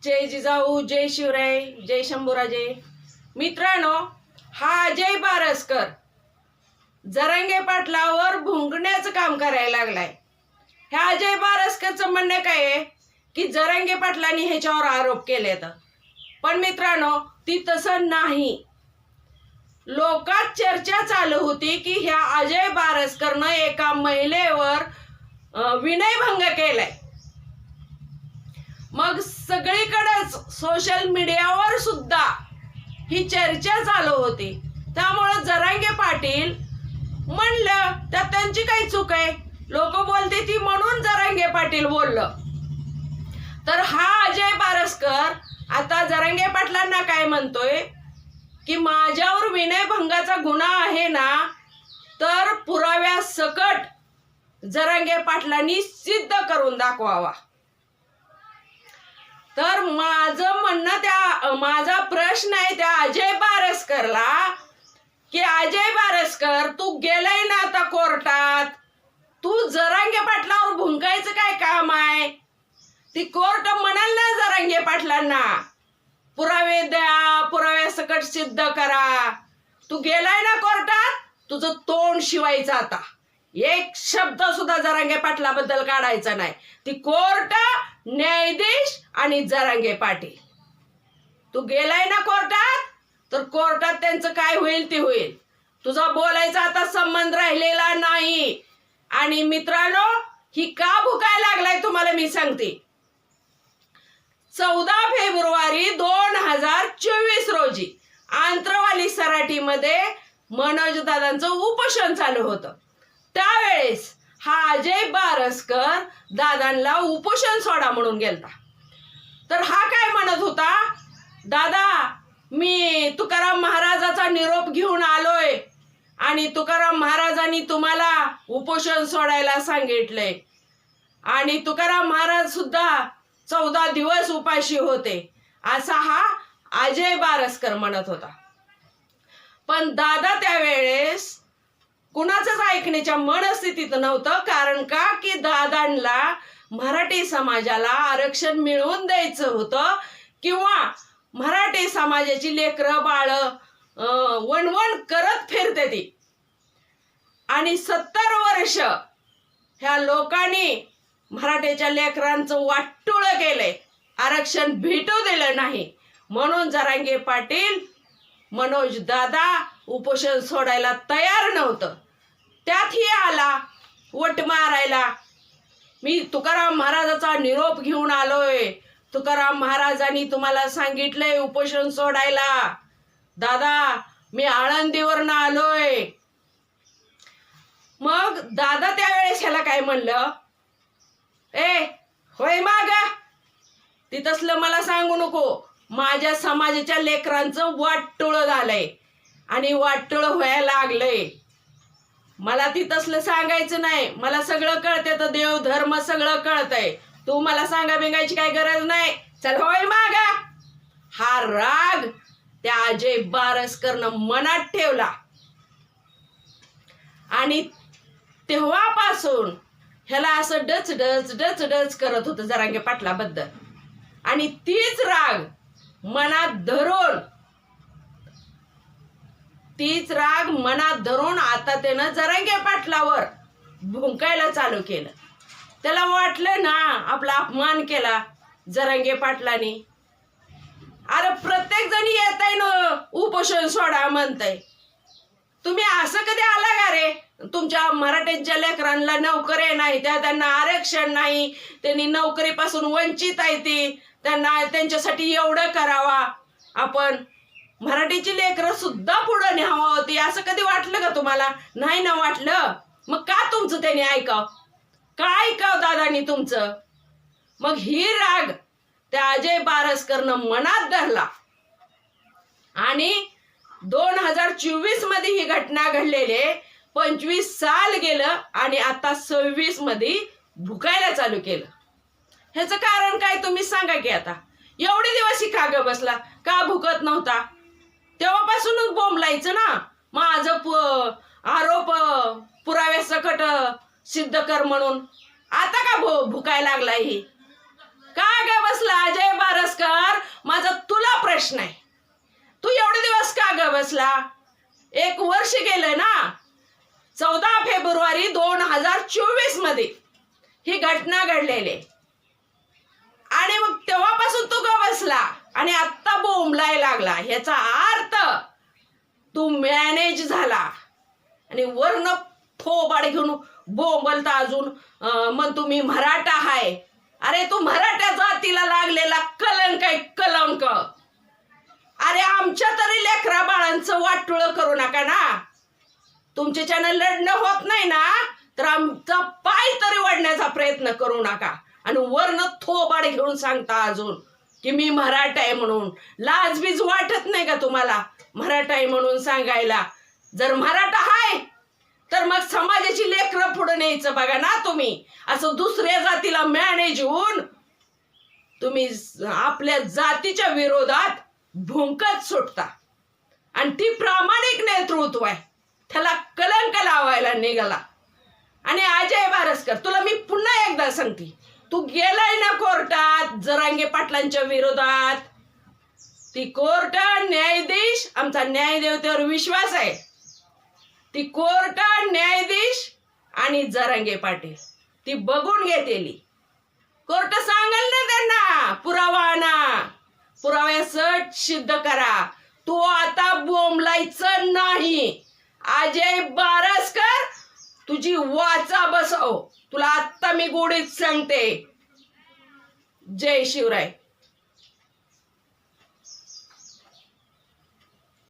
जय जिजाऊ, जय शिवराय, जय शंभूराजे. मित्रांनो, हा अजय बारसकर जरांगे पाटलावर भुंकण्याचं काम करायला लागलाय. ह्या अजय बारसकरचं म्हणणं काय आहे की जरांगे पाटलांनी ह्याच्यावर आरोप केलेत, पण मित्रांनो ती तसं नाही. लोकात चर्चा चालू होती की ह्या अजय बारसकरनं एका महिलेवर विनयभंग केलाय. मग सगळीकडेच सोशल मीडियावर सुद्धा ही चर्चा चालू होती. त्यामुळे जरांगे पाटील म्हणलं त्यात त्यांची काही चूक आहे, लोक बोलते ती म्हणून जरांगे पाटील बोललं. तर हा अजय बारसकर आता जरांगे पाटलांना काय म्हणतोय की माझ्यावर विनयभंगाचा गुन्हा आहे ना, तर पुराव्यासकट जरांगे पाटलांनी सिद्ध करून दाखवावा. तर माझं म्हणणं माझा प्रश्न आहे त्या अजय बारसकरला की अजय बारसकर, तू गेलाय ना आता कोर्टात, तू जरांगे पाटलावर भुंकायचं काय काम आहे? ती कोर्ट म्हणाल ना जरांगे पाटलांना पुरावे द्या, पुराव्यासकट सिद्ध करा. तू गेलाय ना कोर्टात, तुझं तोंड शिवायचं आता. एक शब्द सुद्धा जरांगे पाटलाबद्दल काढायचा नाही. ती कोर्ट, न्यायाधीश आणि जरांगे पाटील. तू गेलाय ना कोर्टात, तर कोर्टात त्यांचं काय होईल ते होईल. तुझा बोलायचा आता संबंध राहिलेला नाही. आणि मित्रांनो, ही का भुकायला लागलाय तुम्हाला मी सांगते. 14 फेब्रुवारी 2024 रोजी आंत्रवाली सराटीमध्ये मनोज दादांचं उपोषण चालू होतं. त्यावेळेस हा अजय बारसकर दादांना उपोषण सोडा म्हणून गेलता. तर हा काय म्हणत होता, दादा मी तुकाराम महाराजाचा निरोप घेऊन आलोय आणि तुकाराम महाराजांनी तुम्हाला उपोषण सोडायला सांगितलंय आणि तुकाराम महाराज सुद्धा 14 दिवस उपाशी होते, असा हा अजय बारसकर म्हणत होता. पण दादा त्यावेळेस कुणाचंच ऐकण्याच्या मनस्थितीत नव्हतं. कारण का की दादांना मराठी समाजाला आरक्षण मिळवून द्यायचं होतं, किंवा मराठी समाजाची लेकरं बाळ वणवण करत फिरते ती. आणि 70 वर्ष ह्या लोकांनी मराठीच्या लेकरांचं वाटोळं केलंय, आरक्षण भेटू दिलं नाही. म्हणून जरांगे पाटील, मनोज दादा उपोषण सोडायला तयार नव्हतं. त्यातही आला वट मारायला, मी तुकाराम महाराजाचा निरोप घेऊन आलोय, तुकाराम महाराजांनी तुम्हाला सांगितलंय उपोषण सोडायला, दादा मी आळंदीवरनं आलोय. मग दादा त्यावेळेस ह्याला काय म्हणलं, ए होय माग, ती तसलं मला सांगू नको. माझ्या समाजाच्या लेकरांचं वाटोळं झालंय आणि वाटोळं व्हायला लागलंय. मला ती तसलं सांगायचं नाही, मला सगळं कळतंय, तर देव धर्म सगळं कळतंय. तू मला सांगा बिंगायची काय गरज नाही, चल होय मागा. हा राग त्या अजय बारसकरनं मनात ठेवला आणि तेव्हापासून ह्याला असं डच डच डच डच करत होतं जरांगे पाटलाबद्दल. आणि तीच राग मनात धरून आता त्यानं जरांगे पाटलावर भुंकायला चालू केलं. त्याला वाटलं ना आपला अपमान केला जरांगे पाटलांनी. अरे प्रत्येक जण येत आहे ना उपोषण सोडा म्हणतंय, तुम्ही असं कधी आला का रे? तुमच्या मराठ्यांच्या लेकरांना नोकरी नाही, त्यांना आरक्षण नाही, त्यांनी नोकरीपासून वंचित आहे, ती त्यांना त्यांच्यासाठी एवढं करावा आपण, मराठीची लेकरं सुद्धा पुढं न्यावा होती, असं कधी वाटलं का तुम्हाला? नाही ना वाटलं. मग का तुमचं त्यांनी ऐकाव, काय ऐकाव दादांनी तुमचं? मग ही राग त्या अजय बारसकरनं मनात धरला आणि 2024 मध्ये ही घटना घडलेले 25 साल गेलं आणि आता 26 मध्ये भुकायला चालू केलं. ह्याचं कारण काय तुम्ही सांगा की. आता एवढे दिवस ही का ग बसला, का भुकत नव्हता? तेव्हापासूनच बोंबलायचं ना, माझं आरोप पुराव्यासकट सिद्ध कर म्हणून. आता का भुकायला लागलाय ही? का ग बसला अजय बारसकर? प्रश्न आहे. तू एवढे दिवस का ग बसला? 1 वर्ष गेलं ना. 14 फेब्रुवारी 2024 मध्ये ही घटना घडलेली आहे. आणि मग तेव्हापासून तू ग बसला आणि आत्ता बोंबलाय लागला. ह्याचा अर्थ तू मॅनेज झाला आणि वर्ण थोबाड घेऊन बोंबलता अजून. मग तुम्ही मराठा हाय. अरे तू मराठा जातीला लागलेला कलंक आहे, कलंक. अरे आमच्या तरी लेकरा बाळांचं वाटोळं करू नका ना. तुमच्या चॅनल लढणं होत नाही ना तर आमचा पाय तरी वाढण्याचा प्रयत्न करू नका. आणि वर्ण थोबाड घेऊन सांगता अजून की मी मराठा आहे म्हणून. लाजबीज वाटत नाही का तुम्हाला मराठा आहे म्हणून सांगायला? जर मराठा हाय तर मग समाजाची लेकरं पुढे न्यायचं बघा ना तुम्ही. असं दुसऱ्या जातीला मॅनेज होऊन तुम्ही आपल्या जातीच्या विरोधात भुंकत सुटता. आणि ती प्रामाणिक नेतृत्व आहे, त्याला कलंक लावायला निघाला. आणि अजय बारसकर, तुला मी पुन्हा एकदा सांगते, तू गेलाय ना कोर्टात जरांगे पाटलांच्या विरोधात. ती कोर्ट, न्यायाधीश, आमचा न्यायदेवतेवर विश्वास आहे. ती कोर्ट, न्यायाधीश आणि जरांगे पाटील ती बघून घेतेली. कोर्ट सांगेल ना त्यांना पुरावा आणा, पुराव्यासह सिद्ध करा. तू आता बोंबलायचं नाही. अजय बारसकर, तुझी वाचा बसव. तुला आत्ता मी गोडीत सांगते. जय शिवराय.